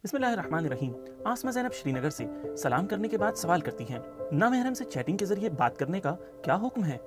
بسم اللہ الرحمن الرحیم۔ آسما زینب شری نگر سے سلام کرنے کے بعد سوال کرتی ہیں، نامحرم سے چیٹنگ کے ذریعے بات کرنے کا کیا حکم ہے؟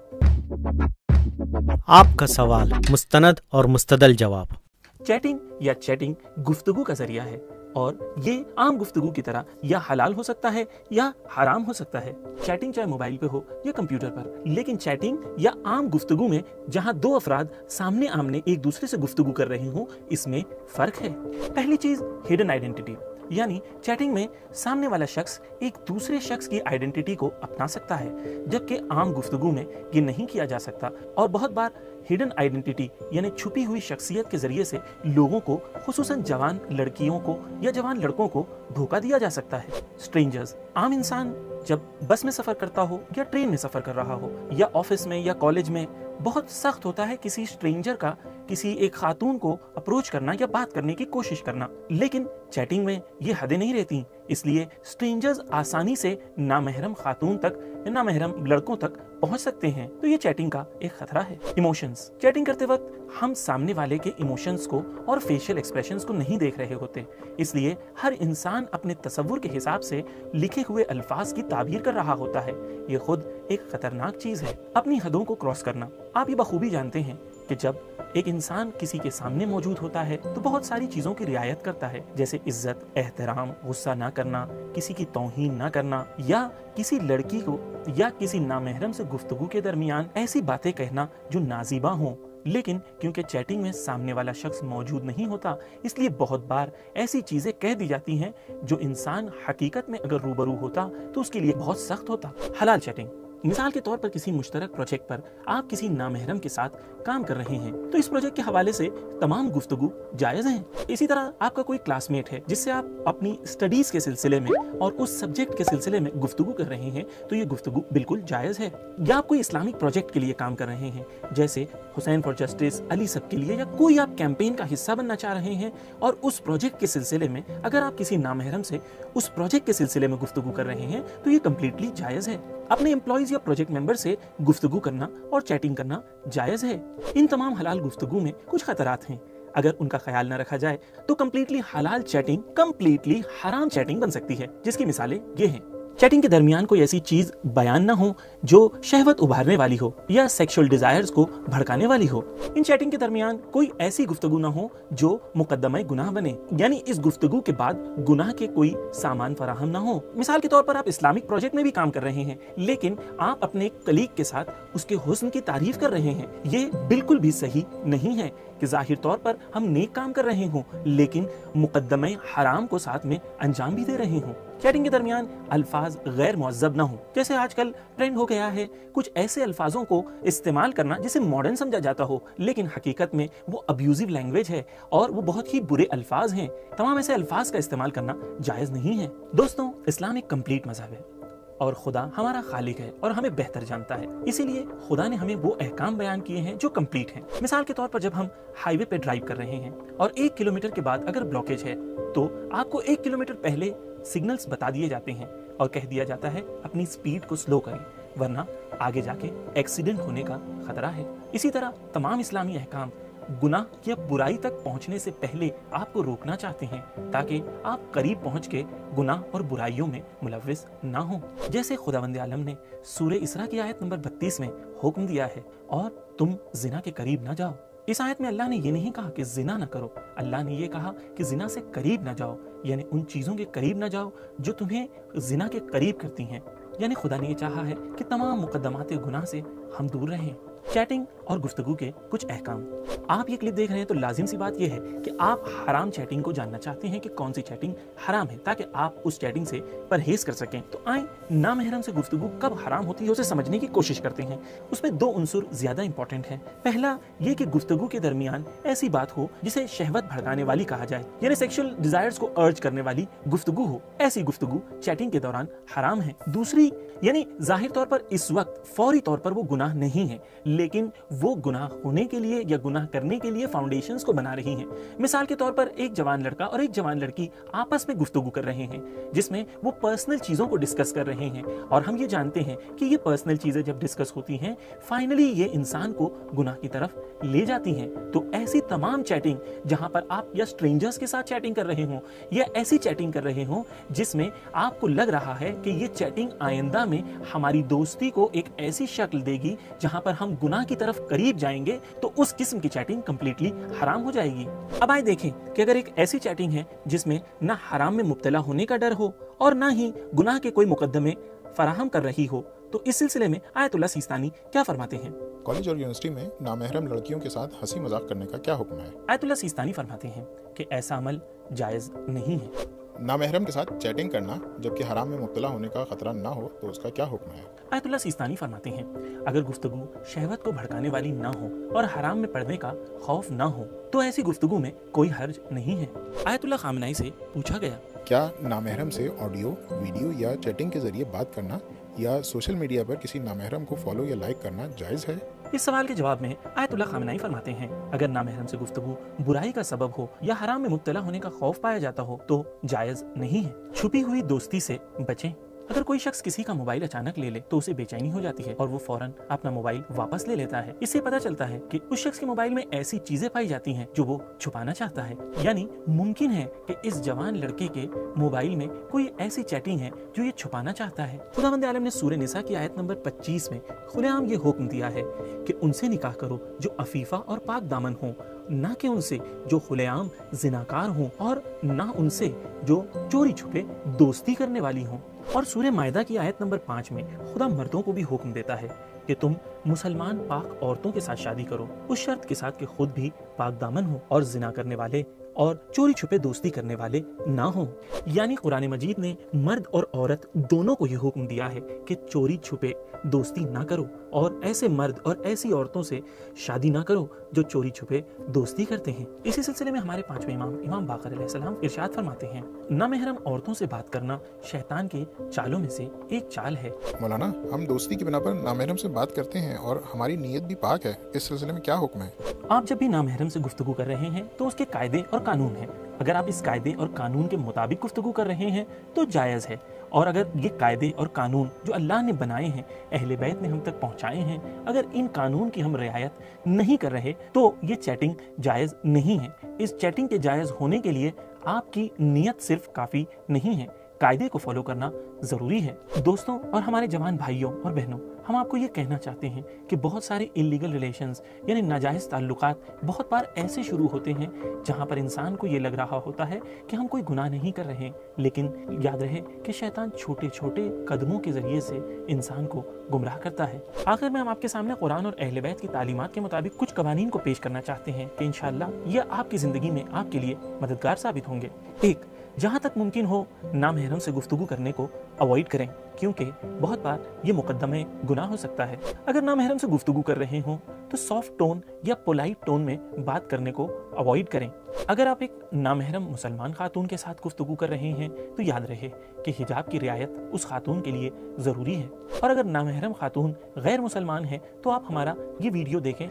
آپ کا سوال مستند اور مستدل جواب۔ چیٹنگ یا چیٹنگ گفتگو کا ذریعہ ہے اور یہ عام گفتگو کی طرح یا حلال ہو سکتا ہے یا حرام ہو سکتا ہے۔ چیٹنگ چاہے موبائل پہ ہو یا کمپیوٹر پر، لیکن چیٹنگ یا عام گفتگو میں جہاں دو افراد سامنے آمنے ایک دوسرے سے گفتگو کر رہے ہوں، اس میں فرق ہے۔ پہلی چیز ہڈن آئیڈینٹی، یعنی چیٹنگ میں سامنے والا شخص ایک دوسرے شخص کی آئیڈینٹی کو اپنا سکتا ہے، جبکہ عام گفتگو میں یہ نہیں کیا جا سکتا، اور بہت بار ہڈن آئیڈینٹی یعنی چھپی ہوئی شخصیت کے ذریعے سے لوگوں کو، خصوصاً جوان لڑکیوں کو یا جوان لڑکوں کو دھوکہ دیا جا سکتا ہے۔ اسٹرینجرز، عام انسان جب بس میں سفر کرتا ہو یا ٹرین میں سفر کر رہا ہو یا آفس میں یا کالج میں، بہت سخت ہوتا ہے کسی اسٹرینجر کا کسی ایک خاتون کو اپروچ کرنا یا بات کرنے کی کوشش کرنا، لیکن چیٹنگ میں یہ حدیں نہیں رہتی، اس لیے اسٹرینجرز آسانی سے نامحرم خاتون تک یا نامحرم لڑکوں تک پہنچ سکتے ہیں، تو یہ چیٹنگ کا ایک خطرہ ہے۔ ایموشنز، چیٹنگ کرتے وقت ہم سامنے والے کے ایموشنز کو اور فیشل ایکسپریشنز کو نہیں دیکھ رہے ہوتے، اس لیے ہر انسان اپنے تصور کے حساب سے لکھے ہوئے الفاظ کی تعبیر کر رہا ہوتا ہے، یہ خود ایک خطرناک چیز ہے۔ اپنی حدوں کو کراس کرنا، آپ یہ بخوبی جانتے ہیں کہ جب ایک انسان کسی کے سامنے موجود ہوتا ہے تو بہت ساری چیزوں کی رعایت کرتا ہے، جیسے عزت، احترام، غصہ نہ کرنا، کسی کی توہین نہ کرنا، یا کسی لڑکی کو یا کسی نامحرم سے گفتگو کے درمیان ایسی باتیں کہنا جو نازیبا ہوں۔ لیکن کیونکہ چیٹنگ میں سامنے والا شخص موجود نہیں ہوتا، اس لیے بہت بار ایسی چیزیں کہہ دی جاتی ہیں جو انسان حقیقت میں اگر روبرو ہوتا تو اس کے لیے بہت سخت ہوتا۔ حلال چیٹنگ، مثال کے طور پر کسی مشترک پروجیکٹ پر آپ کسی نامحرم کے ساتھ کام کر رہے ہیں تو اس پروجیکٹ کے حوالے سے تمام گفتگو جائز ہیں۔ اسی طرح آپ کا کوئی کلاس میٹ ہے جس سے آپ اپنی اسٹڈیز کے سلسلے میں اور اس سبجیکٹ کے سلسلے میں گفتگو کر رہے ہیں تو یہ گفتگو بالکل جائز ہے۔ یا آپ کوئی اسلامک پروجیکٹ کے لیے کام کر رہے ہیں، جیسے حسین فار جسٹس، علی سب کے لیے، یا کوئی آپ کیمپین کا حصہ بننا چاہ رہے ہیں، اور اس پروجیکٹ کے سلسلے میں اگر آپ کسی نامحرم سے اس پروجیکٹ کے سلسلے میں گفتگو کر رہے ہیں تو یہ کمپلیٹلی جائز ہے۔ اپنے امپلائیز یا پروجیکٹ ممبر سے گفتگو کرنا اور چیٹنگ کرنا جائز ہے۔ ان تمام حلال گفتگو میں کچھ خطرات ہیں، اگر ان کا خیال نہ رکھا جائے تو کمپلیٹلی حلال چیٹنگ کمپلیٹلی حرام چیٹنگ بن سکتی ہے، جس کی مثالیں یہ ہیں۔ چیٹنگ کے درمیان کوئی ایسی چیز بیان نہ ہو جو شہوت ابھارنے والی ہو یا سیکشل ڈیزائرز کو بھڑکانے والی ہو۔ ان چیٹنگ کے درمیان کوئی ایسی گفتگو نہ ہو جو مقدمہ گناہ بنے، یعنی اس گفتگو کے بعد گناہ کے کوئی سامان فراہم نہ ہو۔ مثال کے طور پر آپ اسلامک پروجیکٹ میں بھی کام کر رہے ہیں، لیکن آپ اپنے کلیگ کے ساتھ اس کے حسن کی تعریف کر رہے ہیں، یہ بالکل بھی صحیح نہیں ہے کہ ظاہر طور پر ہم نیک کام کر رہے ہوں لیکن مقدمہ حرام کو ساتھ میں انجام بھی دے رہے ہوں۔ چیٹنگ کے درمیان الفاظ غیر مہذب نہ ہوں، جیسے آج کل ٹرینڈ ہو گیا ہے کچھ ایسے الفاظوں کو استعمال کرنا جسے ماڈرن سمجھا جاتا ہو، لیکن حقیقت میں وہ ابیوزیو لینگویج ہے اور وہ بہت ہی برے الفاظ ہیں۔ تمام ایسے الفاظ کا استعمال کرنا جائز نہیں ہے۔ دوستوں، اسلام ایک کمپلیٹ مذہب ہے اور خدا ہمارا خالق ہے اور ہمیں بہتر جانتا ہے، اسی لیے خدا نے ہمیں وہ احکام بیان کیے ہیں جو کمپلیٹ ہیں۔ مثال کے طور پر جب ہم ہائی وے پہ ڈرائیو کر رہے ہیں اور 1 کلومیٹر کے بعد اگر بلاکیج ہے تو آپ کو 1 کلومیٹر پہلے سگنلز بتا دیے جاتے ہیں اور کہہ دیا جاتا ہے اپنی سپیڈ کو سلو کریں، ورنہ آگے جا کے ایکسیڈنٹ ہونے کا خطرہ ہے۔ اسی طرح تمام اسلامی احکام گناہ یا برائی تک پہنچنے سے پہلے آپ کو روکنا چاہتے ہیں تاکہ آپ قریب پہنچ کے گناہ اور برائیوں میں ملوث نہ ہوں، جیسے خداوند عالم نے سورہ اسراء کی آیت نمبر 32 میں حکم دیا ہے، اور تم زنا کے قریب نہ جاؤ۔ اس آیت میں اللہ نے یہ نہیں کہا کہ زنا نہ کرو، اللہ نے یہ کہا کہ زنا سے قریب نہ جاؤ، یعنی ان چیزوں کے قریب نہ جاؤ جو تمہیں زنا کے قریب کرتی ہیں، یعنی خدا نے یہ چاہا ہے کہ تمام مقدمات گناہ سے ہم دور رہیں۔ چیٹنگ اور گفتگو کے کچھ احکام۔ آپ یہ کلپ دیکھ رہے ہیں تو لازم سی بات یہ ہے کہ آپ حرام چیٹنگ کو جاننا چاہتے ہیں کہ کون سی چیٹنگ حرام ہے تاکہ آپ اس چیٹنگ سے پرہیز کر سکیں۔ تو آئیں نامحرم سے گفتگو کب حرام ہوتی ہے اسے سمجھنے کی کوشش کرتے ہیں۔ اس میں 2 عنصر زیادہ امپورٹنٹ ہیں۔ پہلا یہ کہ گفتگو کے درمیان ایسی بات ہو جسے شہوت بھڑکانے والی کہا جائے، یعنی سیکشل ڈیزائرز کو ارج کرنے والی گفتگو ہو، ایسی گفتگو چیٹنگ کے دوران حرام ہے۔ دوسری، یعنی ظاہر طور پر اس وقت فوری طور پر وہ گناہ نہیں ہے، لیکن وہ گناہ ہونے کے لیے یا گناہ کرنے کے لیے فاؤنڈیشنز کو بنا رہی ہیں۔ مثال کے طور پر ایک جوان لڑکا اور ایک جوان لڑکی آپس میں گفتگو کر رہے ہیں جس میں وہ پرسنل چیزوں کو ڈسکس کر رہے ہیں، اور ہم یہ جانتے ہیں کہ یہ پرسنل چیزیں جب ڈسکس ہوتی ہیں فائنلی یہ انسان کو گناہ کی طرف لے جاتی ہیں۔ تو ایسی تمام چیٹنگ جہاں پر آپ یا اسٹرینجرز کے ساتھ چیٹنگ کر رہے ہوں یا ایسی چیٹنگ کر رہے ہوں جس میں آپ کو لگ رہا ہے کہ یہ چیٹنگ آئندہ میں ہماری دوستی کو ایک ایسی شکل دے گی جہاں پر ہم گناہ کی طرف قریب جائیں گے، تو اس قسم کی چیٹنگ کمپلیٹلی حرام ہو جائے گی۔ اب آئے دیکھیں کہ اگر ایک ایسی چیٹنگ ہے جس میں نہ حرام میں مبتلا ہونے کا ڈر ہو اور نہ ہی گناہ کے کوئی مقدمے فراہم کر رہی ہو، تو اس سلسلے میں آیت اللہ سیستانی کیا فرماتے ہیں؟ کالج اور یونیورسٹی میں نامحرم لڑکیوں کے ساتھ ہنسی مذاق کرنے کا کیا حکم ہے؟ آیت اللہ سیستانی فرماتے ہیں کہ ایسا عمل جائز نہیں ہے۔ نامحرم کے ساتھ چیٹنگ کرنا جبکہ حرام میں مبتلا ہونے کا خطرہ نہ ہو تو اس کا کیا حکم ہے؟ آیت اللہ سیستانی فرماتے ہیں اگر گفتگو شہوت کو بھڑکانے والی نہ ہو اور حرام میں پڑنے کا خوف نہ ہو تو ایسی گفتگو میں کوئی حرج نہیں ہے۔ آیت اللہ خامنائی سے پوچھا گیا کیا نامحرم سے آڈیو، ویڈیو یا چیٹنگ کے ذریعے بات کرنا یا سوشل میڈیا پر کسی نامحرم کو فالو یا لائک کرنا جائز ہے؟ اس سوال کے جواب میں آیت اللہ خامنائی فرماتے ہیں اگر نامحرم سے گفتگو برائی کا سبب ہو یا حرام میں مبتلا ہونے کا خوف پایا جاتا ہو تو جائز نہیں ہے۔ چھپی ہوئی دوستی سے بچیں۔ اگر کوئی شخص کسی کا موبائل اچانک لے لے تو اسے بے چینی ہو جاتی ہے اور وہ فوراً اپنا موبائل واپس لے لیتا ہے۔ اس سے پتہ چلتا ہے کہ اس شخص کے موبائل میں ایسی چیزیں پائی جاتی ہیں جو وہ چھپانا چاہتا ہے، یعنی ممکن ہے کہ اس جوان لڑکے کے موبائل میں کوئی ایسی چیٹنگ ہے جو یہ چھپانا چاہتا ہے۔ خداوند عالم نے سورہ نساء کی آیت نمبر 25 میں کھلے عام یہ حکم دیا ہے کہ ان سے نکاح کرو جو عفیفہ اور پاک دامن ہوں، نہ کہ ان سے جو کھلے عام زناکار ہوں اور نہ ان سے جو چوری چھپے دوستی کرنے والی ہوں۔ اور سورہ مائدہ کی آیت نمبر 5 میں خدا مردوں کو بھی حکم دیتا ہے کہ تم مسلمان پاک عورتوں کے ساتھ شادی کرو، اس شرط کے ساتھ کہ خود بھی پاک دامن ہو اور زنا کرنے والے اور چوری چھپے دوستی کرنے والے نہ ہوں۔ یعنی قرآن مجید نے مرد اور عورت دونوں کو یہ حکم دیا ہے کہ چوری چھپے دوستی نہ کرو اور ایسے مرد اور ایسی عورتوں سے شادی نہ کرو جو چوری چھپے دوستی کرتے ہیں۔ اسی سلسلے میں ہمارے 5ویں امام باقر علیہ السلام ارشاد فرماتے ہیں نامحرم عورتوں سے بات کرنا شیطان کے چالوں میں سے ایک چال ہے۔ مولانا، ہم دوستی کی بنا پر نامحرم سے بات کرتے ہیں اور ہماری نیت بھی پاک ہے، اس سلسلے میں کیا حکم ہے؟ آپ جب بھی نامحرم سے گفتگو کر رہے ہیں تو اس کے قاعدے اور قانون ہیں۔ اگر آپ اس قاعدے اور قانون کے مطابق گفتگو کر رہے ہیں تو جائز ہے، اور اگر یہ قاعدے اور قانون جو اللہ نے بنائے ہیں، اہل بیت نے ہم تک پہنچائے ہیں، اگر ان قانون کی ہم رعایت نہیں کر رہے تو یہ چیٹنگ جائز نہیں ہے۔ اس چیٹنگ کے جائز ہونے کے لیے آپ کی نیت صرف کافی نہیں ہے، قاعدے کو فالو کرنا ضروری ہے۔ دوستوں اور ہمارے جوان بھائیوں اور بہنوں، ہم آپ کو یہ کہنا چاہتے ہیں کہ بہت سارے انلیگل ریلیشنز یعنی ناجائز تعلقات بہت بار ایسے شروع ہوتے ہیں جہاں پر انسان کو یہ لگ رہا ہوتا ہے کہ ہم کوئی گناہ نہیں کر رہے، لیکن یاد رہے کہ شیطان چھوٹے چھوٹے قدموں کے ذریعے سے انسان کو گمراہ کرتا ہے۔ آخر میں ہم آپ کے سامنے قرآن اور اہل بیت کی تعلیمات کے مطابق کچھ قوانین کو پیش کرنا چاہتے ہیں کہ انشاءاللہ یہ آپ کی زندگی میں آپ کے لیے مددگار ثابت ہوں گے۔ ایک، جہاں تک ممکن ہو نامحرم سے گفتگو کرنے کو اوائڈ کریں، کیونکہ بہت بار یہ مقدمے گناہ ہو سکتا ہے۔ اگر نامحرم سے گفتگو کر رہے ہوں تو سافٹ ٹون یا پولائٹ ٹون میں بات کرنے کو اوائڈ کریں۔ اگر آپ ایک نامحرم مسلمان خاتون کے ساتھ گفتگو کر رہے ہیں تو یاد رہے کہ حجاب کی رعایت اس خاتون کے لیے ضروری ہے، اور اگر نامحرم خاتون غیر مسلمان ہے تو آپ ہمارا یہ ویڈیو دیکھیں۔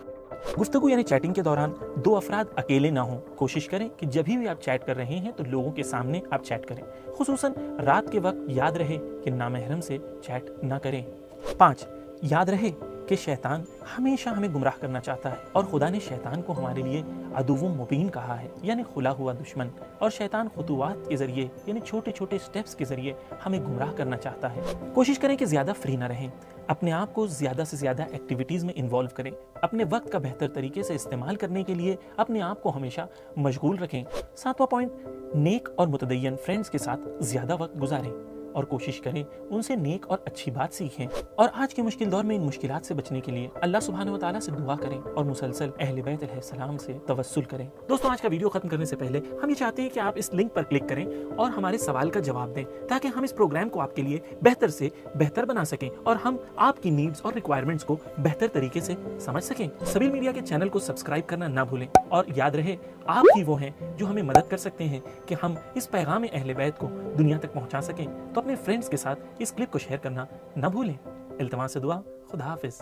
گفتگو یعنی چیٹنگ کے دوران دو افراد اکیلے نہ ہوں۔ کوشش کریں کہ جب بھی آپ چیٹ کر رہے ہیں تو لوگوں کے سامنے آپ چیٹ کریں، خصوصاً رات کے وقت۔ یاد رہے کہ نامحرم سے چیٹ نہ کریں۔ 5، یاد رہے کہ شیطان ہمیشہ ہمیں گمراہ کرنا چاہتا ہے، اور خدا نے شیطان کو ہمارے لیے عدو مبین کہا ہے، یعنی کھلا ہوا دشمن، اور شیطان خطوات کے ذریعے یعنی چھوٹے چھوٹے سٹیپس کے ذریعے ہمیں گمراہ کرنا چاہتا ہے۔ کوشش کریں کہ زیادہ فری نہ رہیں، اپنے آپ کو زیادہ سے زیادہ ایکٹیویٹیز میں انوالو کریں، اپنے وقت کا بہتر طریقے سے استعمال کرنے کے لیے اپنے آپ کو ہمیشہ مشغول رکھیں۔ 7واں پوائنٹ، نیک اور متدین فرینڈز کے ساتھ زیادہ وقت گزاریں اور کوشش کریں ان سے نیک اور اچھی بات سیکھیں، اور آج کے مشکل دور میں ان مشکلات سے بچنے کے لیے اللہ سبحانہ و تعالیٰ سے دعا کریں اور مسلسل اہل بیت علیہ السلام سے توسل کریں۔ دوستوں، آج کا ویڈیو ختم کرنے سے پہلے ہم یہ چاہتے ہیں کہ آپ اس لنک پر کلک کریں اور ہمارے سوال کا جواب دیں، تاکہ ہم اس پروگرام کو آپ کے لیے بہتر سے بہتر بنا سکیں اور ہم آپ کی نیڈز اور ریکوائرمنٹس کو بہتر طریقے سے سمجھ سکیں۔ سبیل میڈیا کے چینل کو سبسکرائب کرنا نہ بھولیں، اور یاد رہے آپ ہی وہ ہیں جو ہمیں مدد کر سکتے ہیں کہ ہم اس پیغام اہل بیت کو دنیا تک پہنچا سکیں۔ تو اپنے فرینڈز کے ساتھ اس کلپ کو شیئر کرنا نہ بھولیں۔ التماس دعا، خدا حافظ۔